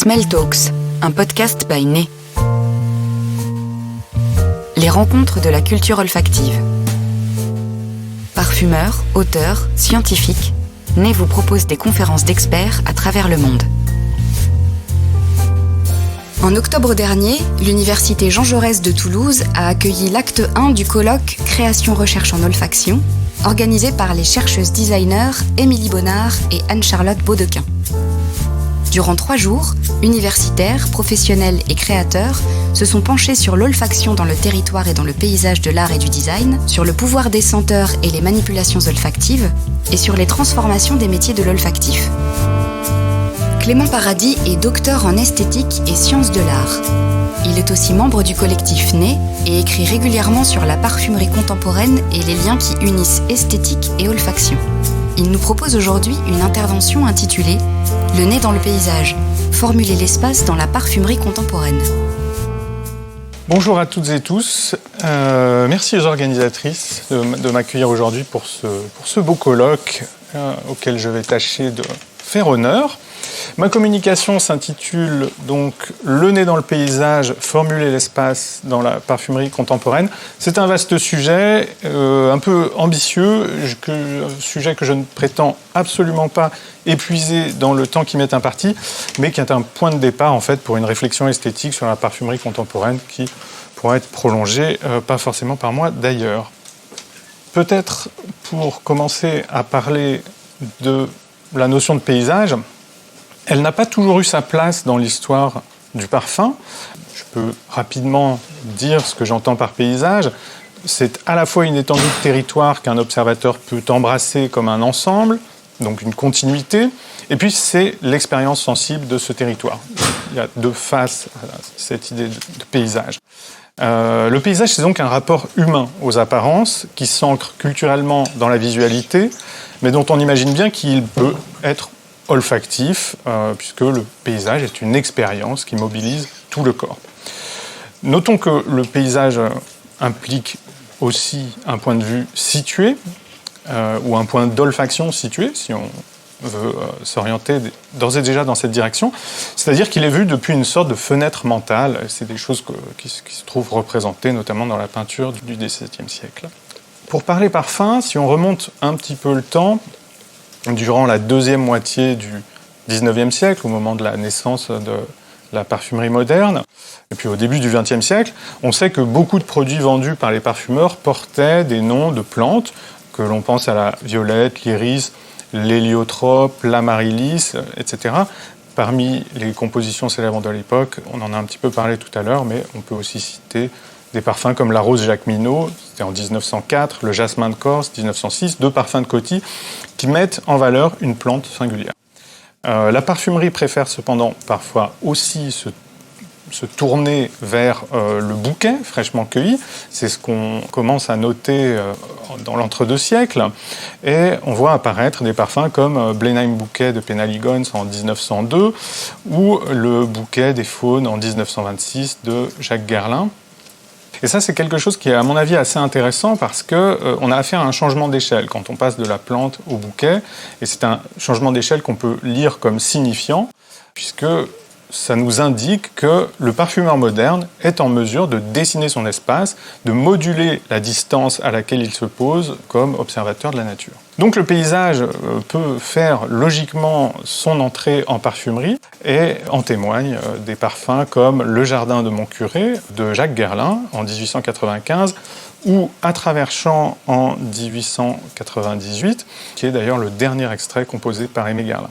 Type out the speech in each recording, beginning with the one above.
Smell Talks, un podcast by Nez. Les rencontres de la culture olfactive. Parfumeurs, auteurs, scientifiques, Nez vous propose des conférences d'experts à travers le monde. En octobre dernier, l'Université Jean Jaurès de Toulouse a accueilli l'acte 1 du colloque Création-Recherche en olfaction, organisé par les chercheuses designers Émilie Bonnard et Anne-Charlotte Baudequin. Durant 3 jours, universitaires, professionnels et créateurs se sont penchés sur l'olfaction dans le territoire et dans le paysage de l'art et du design, sur le pouvoir des senteurs et les manipulations olfactives, et sur les transformations des métiers de l'olfactif. Clément Paradis est docteur en esthétique et sciences de l'art. Il est aussi membre du collectif Nez et écrit régulièrement sur la parfumerie contemporaine et les liens qui unissent esthétique et olfaction. Il nous propose aujourd'hui une intervention intitulée « Le nez dans le paysage, formuler l'espace dans la parfumerie contemporaine ». Bonjour à toutes et tous. Merci aux organisatrices de m'accueillir aujourd'hui pour ce beau colloque auquel je vais tâcher de faire honneur. Ma communication s'intitule donc « Le nez dans le paysage, formuler l'espace dans la parfumerie contemporaine ». C'est un vaste sujet, un peu ambitieux, un sujet que je ne prétends absolument pas épuiser dans le temps qui m'est imparti, mais qui est un point de départ en fait pour une réflexion esthétique sur la parfumerie contemporaine qui pourra être prolongée, pas forcément par moi d'ailleurs. Peut-être pour commencer à parler de la notion de paysage, elle n'a pas toujours eu sa place dans l'histoire du parfum. Je peux rapidement dire ce que j'entends par paysage. C'est à la fois une étendue de territoire qu'un observateur peut embrasser comme un ensemble, donc une continuité, et puis c'est l'expérience sensible de ce territoire. Il y a deux faces à cette idée de paysage. Le paysage, c'est donc un rapport humain aux apparences qui s'ancre culturellement dans la visualité, mais dont on imagine bien qu'il peut être olfactif, puisque le paysage est une expérience qui mobilise tout le corps. Notons que le paysage implique aussi un point de vue situé, ou un point d'olfaction situé, si on veut s'orienter d'ores et déjà dans cette direction, c'est-à-dire qu'il est vu depuis une sorte de fenêtre mentale. C'est des choses qui se trouvent représentées notamment dans la peinture du XVIIe siècle. Pour parler parfum, si on remonte un petit peu le temps, durant la deuxième moitié du XIXe siècle, au moment de la naissance de la parfumerie moderne, et puis au début du XXe siècle, on sait que beaucoup de produits vendus par les parfumeurs portaient des noms de plantes, que l'on pense à la violette, l'iris, l'héliotrope, l'amaryllis, etc. Parmi les compositions célèbres de l'époque, on en a un petit peu parlé tout à l'heure, mais on peut aussi citer des parfums comme la rose Jacqueminot, c'était en 1904, le jasmin de Corse, 1906, deux parfums de Coty, qui mettent en valeur une plante singulière. La parfumerie préfère cependant parfois aussi se tourner vers le bouquet fraîchement cueilli. C'est ce qu'on commence à noter dans l'entre-deux siècles. Et on voit apparaître des parfums comme Blenheim Bouquet de Penhaligon's en 1902 ou le Bouquet des Faunes en 1926 de Jacques Guerlain. Et ça, c'est quelque chose qui est, à mon avis, assez intéressant parce qu'on a affaire à un changement d'échelle quand on passe de la plante au bouquet. Et c'est un changement d'échelle qu'on peut lire comme signifiant, puisque ça nous indique que le parfumeur moderne est en mesure de dessiner son espace, de moduler la distance à laquelle il se pose comme observateur de la nature. Donc le paysage peut faire logiquement son entrée en parfumerie et en témoignent des parfums comme Le Jardin de mon curé de Jacques Guerlain en 1895 ou À travers champs en 1898, qui est d'ailleurs le dernier extrait composé par Aimé Guerlain.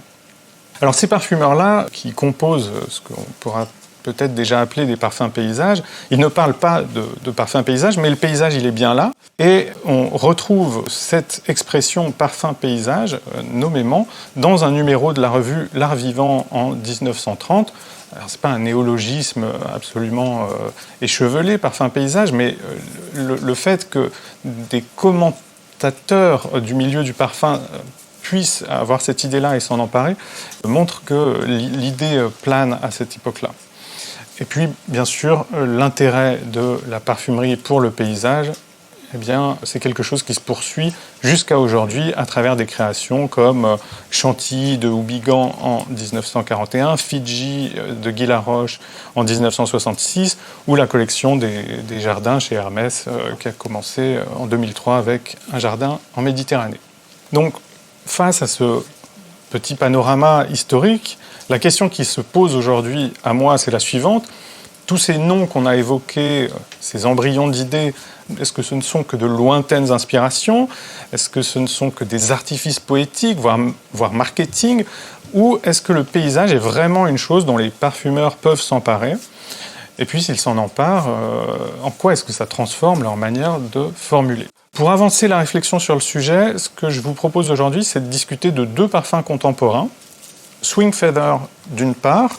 Alors ces parfumeurs-là, qui composent ce qu'on pourra peut-être déjà appeler des parfums paysages, ils ne parlent pas de parfum paysage, mais le paysage, il est bien là. Et on retrouve cette expression parfum paysage, nommément, dans un numéro de la revue L'Art Vivant en 1930. Alors, ce n'est pas un néologisme absolument échevelé, parfum paysage, mais le fait que des commentateurs du milieu du parfum puissent avoir cette idée-là et s'en emparer, montre que l'idée plane à cette époque-là. Et puis, bien sûr, l'intérêt de la parfumerie pour le paysage eh bien, c'est quelque chose qui se poursuit jusqu'à aujourd'hui à travers des créations comme Chantilly de Houbigant en 1941, Fidji de Guy Laroche en 1966 ou la collection des jardins chez Hermès qui a commencé en 2003 avec un jardin en Méditerranée. Donc, face à ce petit panorama historique, la question qui se pose aujourd'hui à moi, c'est la suivante. Tous ces noms qu'on a évoqués, ces embryons d'idées, est-ce que ce ne sont que de lointaines inspirations? Est-ce que ce ne sont que des artifices poétiques, voire marketing? Ou est-ce que le paysage est vraiment une chose dont les parfumeurs peuvent s'emparer? Et puis, s'ils s'en emparent, en quoi est-ce que ça transforme leur manière de formuler? Pour avancer la réflexion sur le sujet, ce que je vous propose aujourd'hui, c'est de discuter de deux parfums contemporains. Swing Feather, d'une part,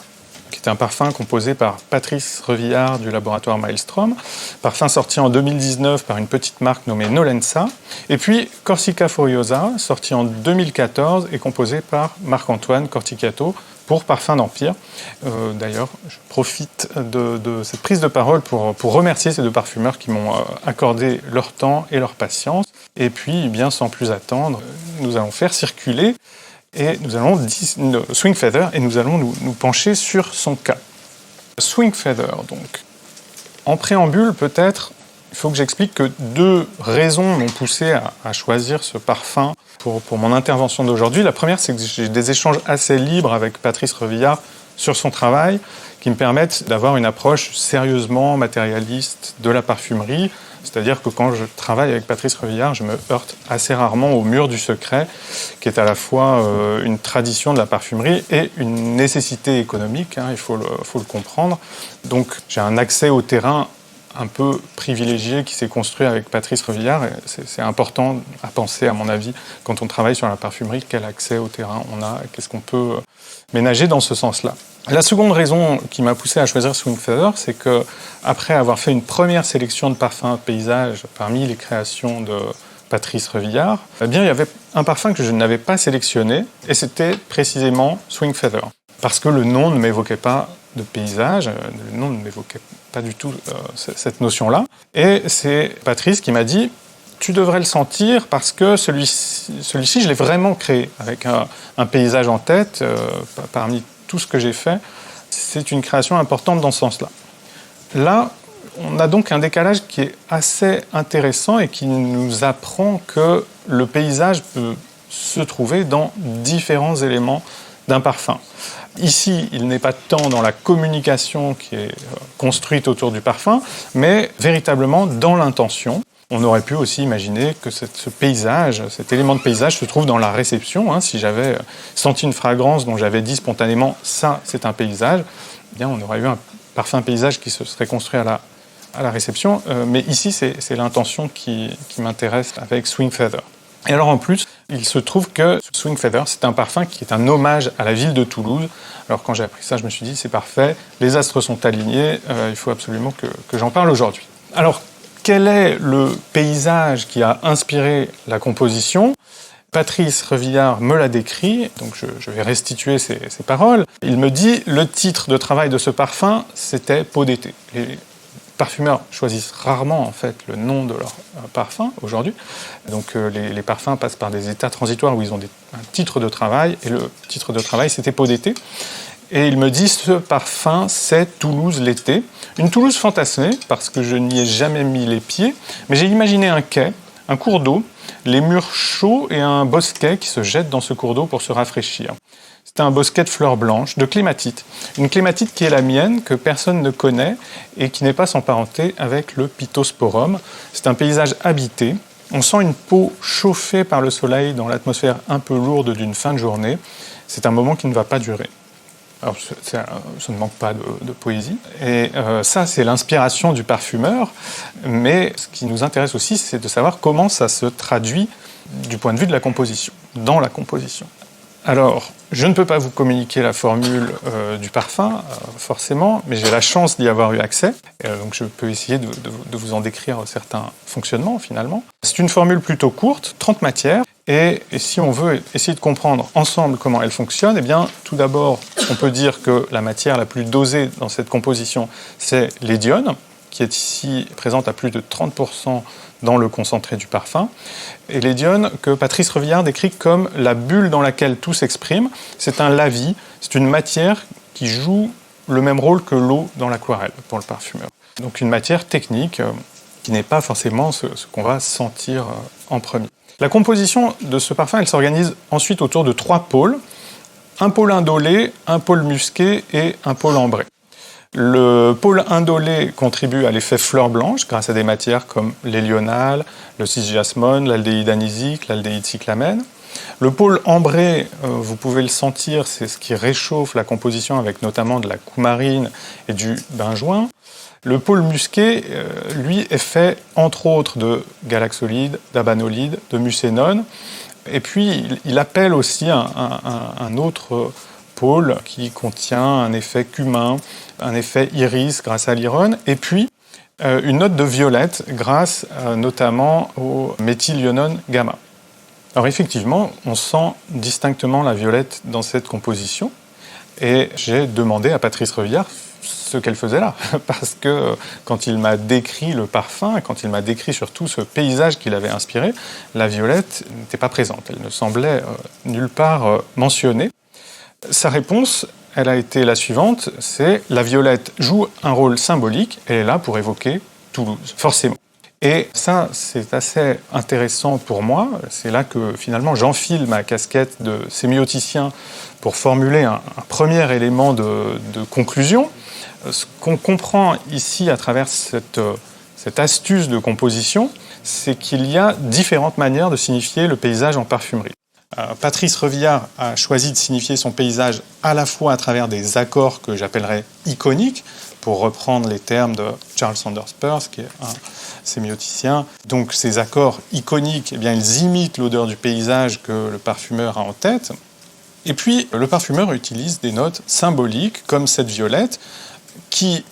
qui est un parfum composé par Patrice Revillard du laboratoire Maelstrom, parfum sorti en 2019 par une petite marque nommée Nolensa, et puis Corsica Furiosa, sorti en 2014 et composé par Marc-Antoine Corticato pour Parfum d'Empire. D'ailleurs, je profite de cette prise de parole pour remercier ces deux parfumeurs qui m'ont accordé leur temps et leur patience. Et puis, bien sans plus attendre, nous allons faire circuler et nous allons Swing Feather et nous allons nous pencher sur son cas. Swing Feather, donc. En préambule, peut-être, il faut que j'explique que deux raisons m'ont poussé à choisir ce parfum pour mon intervention d'aujourd'hui. La première, c'est que j'ai des échanges assez libres avec Patrice Revillard sur son travail qui me permettent d'avoir une approche sérieusement matérialiste de la parfumerie. C'est-à-dire que quand je travaille avec Patrice Revillard, je me heurte assez rarement au mur du secret, qui est à la fois une tradition de la parfumerie et une nécessité économique, il faut le comprendre. Donc j'ai un accès au terrain un peu privilégié qui s'est construit avec Patrice Revillard. Et c'est important à penser, à mon avis, quand on travaille sur la parfumerie, quel accès au terrain on a, qu'est-ce qu'on peut ménager dans ce sens-là. La seconde raison qui m'a poussé à choisir Swing Feather, c'est que après avoir fait une première sélection de parfums paysage parmi les créations de Patrice Revillard, eh bien, il y avait un parfum que je n'avais pas sélectionné, et c'était précisément Swing Feather. Parce que le nom ne m'évoquait pas de paysage, le nom ne m'évoquait pas du tout cette notion-là. Et c'est Patrice qui m'a dit « Tu devrais le sentir parce que celui-ci, je l'ai vraiment créé, avec un paysage en tête, parmi tout ce que j'ai fait. C'est une création importante dans ce sens-là. » Là, on a donc un décalage qui est assez intéressant et qui nous apprend que le paysage peut se trouver dans différents éléments d'un parfum. Ici, il n'est pas tant dans la communication qui est construite autour du parfum, mais véritablement dans l'intention. On aurait pu aussi imaginer que ce paysage, cet élément de paysage se trouve dans la réception. Si j'avais senti une fragrance dont j'avais dit spontanément « ça, c'est un paysage », eh bien, on aurait eu un parfum paysage qui se serait construit à la réception. Mais ici, c'est l'intention qui m'intéresse avec Swing Feather. Et alors en plus, il se trouve que Swing Feather, c'est un parfum qui est un hommage à la ville de Toulouse. Alors quand j'ai appris ça, je me suis dit, c'est parfait, les astres sont alignés, il faut absolument que j'en parle aujourd'hui. Alors, quel est le paysage qui a inspiré la composition ? Patrice Revillard me l'a décrit, donc je vais restituer ses paroles. Il me dit, le titre de travail de ce parfum, c'était Peau d'été. Les parfumeurs choisissent rarement en fait le nom de leur parfum aujourd'hui. Donc les parfums passent par des états transitoires où ils ont un titre de travail, et le titre de travail c'était Peau d'été. Et il me dit, ce parfum, c'est Toulouse l'été. Une Toulouse fantasmée, parce que je n'y ai jamais mis les pieds, mais j'ai imaginé un quai, un cours d'eau, les murs chauds et un bosquet qui se jette dans ce cours d'eau pour se rafraîchir. C'est un bosquet de fleurs blanches, de clématite. Une clématite qui est la mienne, que personne ne connaît et qui n'est pas sans parenté avec le Pittosporum. C'est un paysage habité. On sent une peau chauffée par le soleil dans l'atmosphère un peu lourde d'une fin de journée. C'est un moment qui ne va pas durer. Alors, ça ne manque pas de poésie. Et ça, c'est l'inspiration du parfumeur. Mais ce qui nous intéresse aussi, c'est de savoir comment ça se traduit du point de vue de la composition, dans la composition. Alors, je ne peux pas vous communiquer la formule du parfum, forcément, mais j'ai la chance d'y avoir eu accès. Donc je peux essayer de vous en décrire certains fonctionnements, finalement. C'est une formule plutôt courte, 30 matières. Et si on veut essayer de comprendre ensemble comment elle fonctionne, eh bien, tout d'abord, on peut dire que la matière la plus dosée dans cette composition, c'est l'édione, qui est ici présente à plus de 30% dans le concentré du parfum, et l'édione que Patrice Revillard décrit comme la bulle dans laquelle tout s'exprime. C'est un lavis, c'est une matière qui joue le même rôle que l'eau dans l'aquarelle pour le parfumeur. Donc une matière technique qui n'est pas forcément ce qu'on va sentir en premier. La composition de ce parfum, elle s'organise ensuite autour de 3 pôles. Un pôle indolé, un pôle musqué et un pôle ambré. Le pôle indolé contribue à l'effet fleur blanche grâce à des matières comme l'hélional, le cis-jasmone, l'aldéhyde anisique, l'aldéhyde cyclamène. Le pôle ambré, vous pouvez le sentir, c'est ce qui réchauffe la composition avec notamment de la coumarine et du benjoin. Le pôle musqué, lui, est fait entre autres de galaxolide, d'abanolide, de mucénone. Et puis, il appelle aussi un autre pôle qui contient un effet cumin, un effet iris grâce à l'irone, et puis une note de violette grâce notamment au méthylionone gamma. Alors effectivement, on sent distinctement la violette dans cette composition, et j'ai demandé à Patrice Revillard ce qu'elle faisait là, parce que quand il m'a décrit le parfum, quand il m'a décrit surtout ce paysage qu'il avait inspiré, la violette n'était pas présente, elle ne semblait nulle part mentionnée. Sa réponse, elle a été la suivante, c'est la violette joue un rôle symbolique, elle est là pour évoquer Toulouse, forcément. Et ça, c'est assez intéressant pour moi. C'est là que finalement j'enfile ma casquette de sémioticien pour formuler un premier élément de conclusion. Ce qu'on comprend ici à travers cette astuce de composition, c'est qu'il y a différentes manières de signifier le paysage en parfumerie. Patrice Revillard a choisi de signifier son paysage à la fois à travers des accords que j'appellerais iconiques, pour reprendre les termes de Charles Sanders Peirce, qui est un sémioticien. Donc ces accords iconiques, eh bien, ils imitent l'odeur du paysage que le parfumeur a en tête. Et puis, le parfumeur utilise des notes symboliques, comme cette violette, qui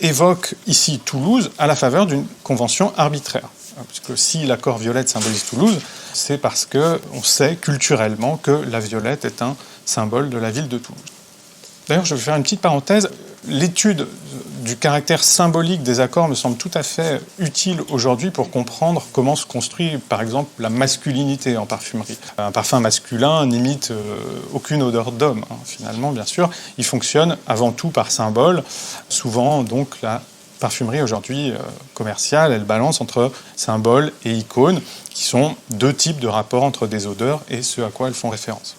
évoque ici Toulouse à la faveur d'une convention arbitraire. Puisque si l'accord violette symbolise Toulouse, c'est parce qu'on sait culturellement que la violette est un symbole de la ville de Toulouse. D'ailleurs, je vais faire une petite parenthèse. L'étude du caractère symbolique des accords me semble tout à fait utile aujourd'hui pour comprendre comment se construit, par exemple, la masculinité en parfumerie. Un parfum masculin n'imite aucune odeur d'homme, finalement, bien sûr. Il fonctionne avant tout par symbole. Souvent, donc, la parfumerie aujourd'hui commerciale, elle balance entre symbole et icône, qui sont 2 types de rapports entre des odeurs et ce à quoi elles font référence.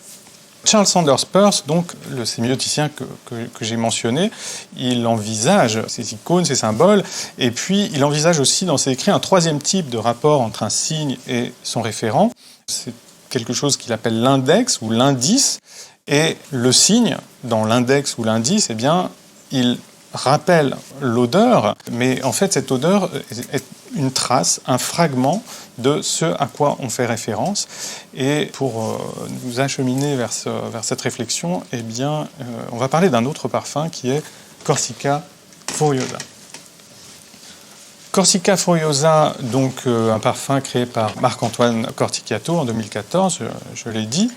Charles Sanders Peirce, donc le sémioticien que j'ai mentionné, il envisage ces icônes, ces symboles, et puis il envisage aussi dans ses écrits un 3e type de rapport entre un signe et son référent. C'est quelque chose qu'il appelle l'index ou l'indice, et le signe, dans l'index ou l'indice, eh bien, il rappelle l'odeur, mais en fait cette odeur est une trace, un fragment de ce à quoi on fait référence. Et pour nous acheminer vers cette réflexion, eh bien, on va parler d'un autre parfum qui est Corsica Furiosa. Corsica Furiosa, donc un parfum créé par Marc-Antoine Cortichiato en 2014, je l'ai dit.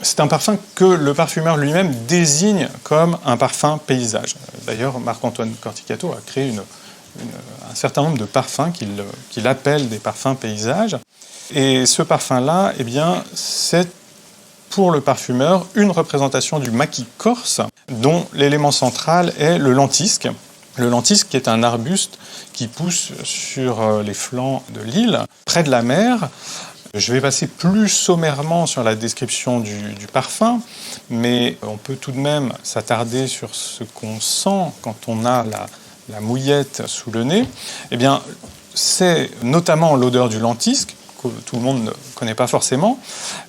C'est un parfum que le parfumeur lui-même désigne comme un parfum paysage. D'ailleurs, Marc-Antoine Cortichiato a créé un certain nombre de parfums qu'il appelle des parfums paysages. Et ce parfum-là, eh bien, c'est pour le parfumeur une représentation du maquis corse, dont l'élément central est le lentisque. Le lentisque qui est un arbuste qui pousse sur les flancs de l'île, près de la mer. Je vais passer plus sommairement sur la description du parfum, mais on peut tout de même s'attarder sur ce qu'on sent quand on a la mouillette sous le nez. Eh bien, c'est notamment l'odeur du lentisque, que tout le monde ne connaît pas forcément.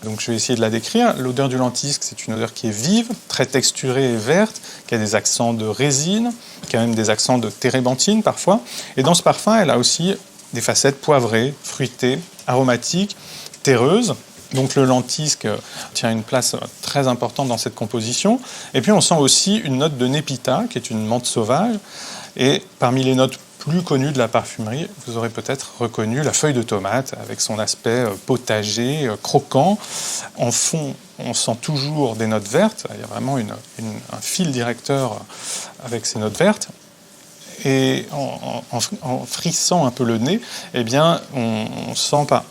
Donc je vais essayer de la décrire. L'odeur du lentisque, c'est une odeur qui est vive, très texturée et verte, qui a des accents de résine, qui a même des accents de térébenthine parfois. Et dans ce parfum, elle a aussi des facettes poivrées, fruitées, aromatiques, terreuses. Donc le lentisque tient une place très importante dans cette composition. Et puis on sent aussi une note de népita, qui est une menthe sauvage. Et parmi les notes plus connues de la parfumerie, vous aurez peut-être reconnu la feuille de tomate, avec son aspect potager, croquant. En fond, on sent toujours des notes vertes. Il y a vraiment un fil directeur avec ces notes vertes. et en frissant un peu le nez, eh bien, on sent en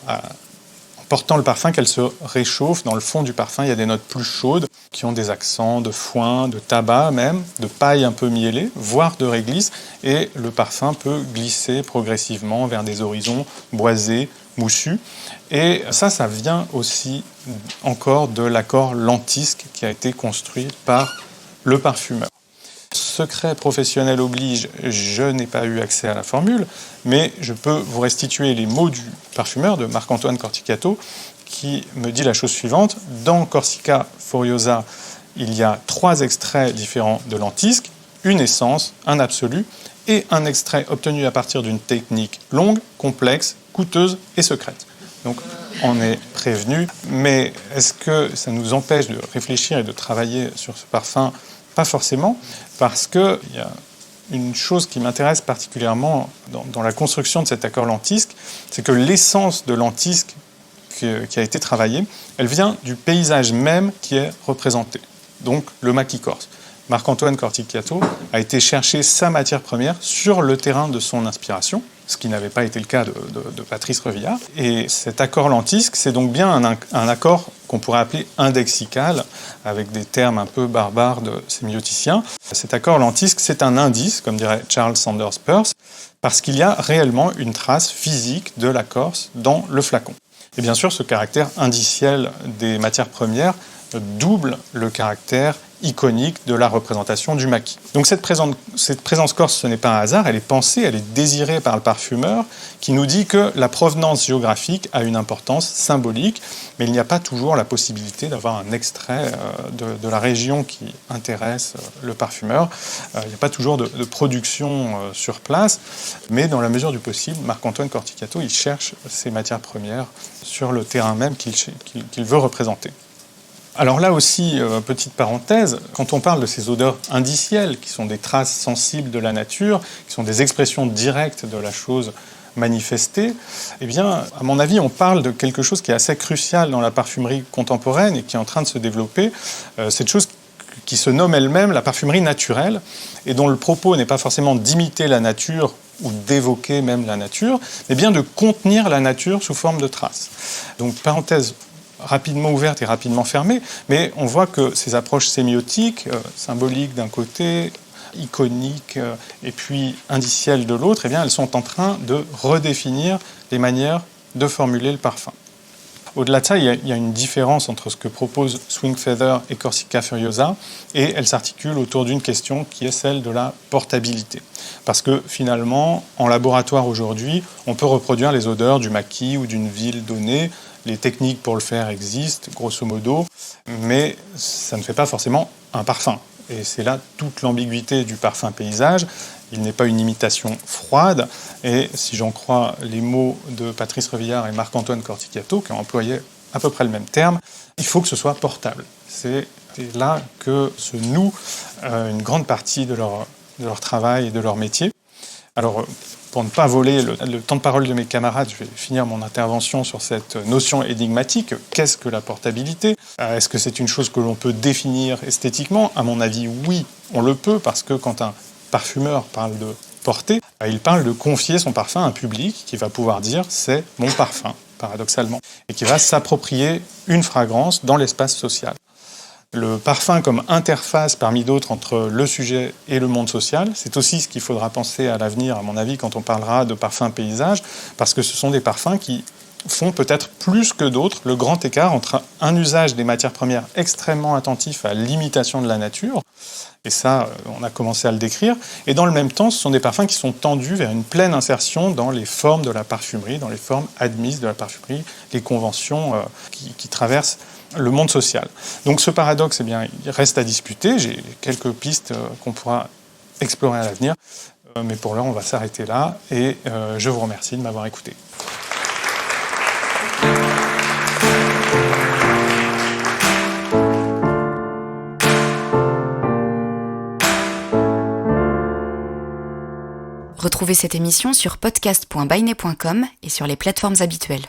portant le parfum qu'elle se réchauffe. Dans le fond du parfum, il y a des notes plus chaudes qui ont des accents de foin, de tabac même, de paille un peu mielée, voire de réglisse, et le parfum peut glisser progressivement vers des horizons boisés, moussus. Et ça vient aussi encore de l'accord lentisque qui a été construit par le parfumeur. Secret professionnel oblige, je n'ai pas eu accès à la formule, mais je peux vous restituer les mots du parfumeur, de Marc-Antoine Corticato, qui me dit la chose suivante. Dans Corsica Furiosa, il y a 3 extraits différents de lentisque, une essence, un absolu, et un extrait obtenu à partir d'une technique longue, complexe, coûteuse et secrète. Donc on est prévenu, mais est-ce que ça nous empêche de réfléchir et de travailler sur ce parfum ? Pas forcément, parce qu'il y a une chose qui m'intéresse particulièrement dans la construction de cet accord lentisque, c'est que l'essence de lentisque qui a été travaillée, elle vient du paysage même qui est représenté, donc le maquis corse. Marc-Antoine Corticato a été chercher sa matière première sur le terrain de son inspiration, ce qui n'avait pas été le cas de Patrice Revillard. Et cet accord lentisque, c'est donc bien un accord qu'on pourrait appeler indexical, avec des termes un peu barbares de sémioticiens. Cet accord lentisque, c'est un indice, comme dirait Charles Sanders Peirce, parce qu'il y a réellement une trace physique de la Corse dans le flacon. Et bien sûr, ce caractère indiciel des matières premières double le caractère iconique de la représentation du maquis. Donc cette présence corse, ce n'est pas un hasard, elle est pensée, elle est désirée par le parfumeur, qui nous dit que la provenance géographique a une importance symbolique, mais il n'y a pas toujours la possibilité d'avoir un extrait de la région qui intéresse le parfumeur. Il n'y a pas toujours de production sur place, mais dans la mesure du possible, Marc-Antoine Corticato, il cherche ces matières premières sur le terrain même qu'il veut représenter. Alors là aussi, petite parenthèse, quand on parle de ces odeurs indicielles, qui sont des traces sensibles de la nature, qui sont des expressions directes de la chose manifestée, eh bien, à mon avis, on parle de quelque chose qui est assez crucial dans la parfumerie contemporaine et qui est en train de se développer, cette chose qui se nomme elle-même la parfumerie naturelle, et dont le propos n'est pas forcément d'imiter la nature ou d'évoquer même la nature, mais bien de contenir la nature sous forme de traces. Donc, parenthèse rapidement ouverte et rapidement fermée, mais on voit que ces approches sémiotiques, symboliques d'un côté, iconiques et puis indicielles de l'autre, eh bien, elles sont en train de redéfinir les manières de formuler le parfum. Au-delà de ça, il y a une différence entre ce que propose Swing Feather et Corsica Furiosa, et elle s'articule autour d'une question qui est celle de la portabilité. Parce que finalement, en laboratoire aujourd'hui, on peut reproduire les odeurs du maquis ou d'une ville donnée. Les techniques pour le faire existent, grosso modo, mais ça ne fait pas forcément un parfum. Et c'est là toute l'ambiguïté du parfum paysage. Il n'est pas une imitation froide. Et si j'en crois les mots de Patrice Revillard et Marc-Antoine Corticato, qui ont employé à peu près le même terme, il faut que ce soit portable. C'est là que se noue une grande partie de leur travail et de leur métier. Alors, pour ne pas voler le temps de parole de mes camarades, je vais finir mon intervention sur cette notion énigmatique. Qu'est-ce que la portabilité ? Est-ce que c'est une chose que l'on peut définir esthétiquement ? À mon avis, oui, on le peut, parce que quand un parfumeur parle de porter, il parle de confier son parfum à un public qui va pouvoir dire « c'est mon parfum », paradoxalement, et qui va s'approprier une fragrance dans l'espace social. Le parfum comme interface parmi d'autres entre le sujet et le monde social, c'est aussi ce qu'il faudra penser à l'avenir, à mon avis, quand on parlera de parfum paysage, parce que ce sont des parfums qui font peut-être plus que d'autres le grand écart entre un usage des matières premières extrêmement attentif à l'imitation de la nature, et ça, on a commencé à le décrire, et dans le même temps, ce sont des parfums qui sont tendus vers une pleine insertion dans les formes de la parfumerie, dans les formes admises de la parfumerie, les conventions qui traversent le monde social. Donc ce paradoxe, eh bien, il reste à discuter. J'ai quelques pistes qu'on pourra explorer à l'avenir, mais pour l'heure, on va s'arrêter là, et je vous remercie de m'avoir écouté. Retrouvez cette émission sur podcast.bainet.com et sur les plateformes habituelles.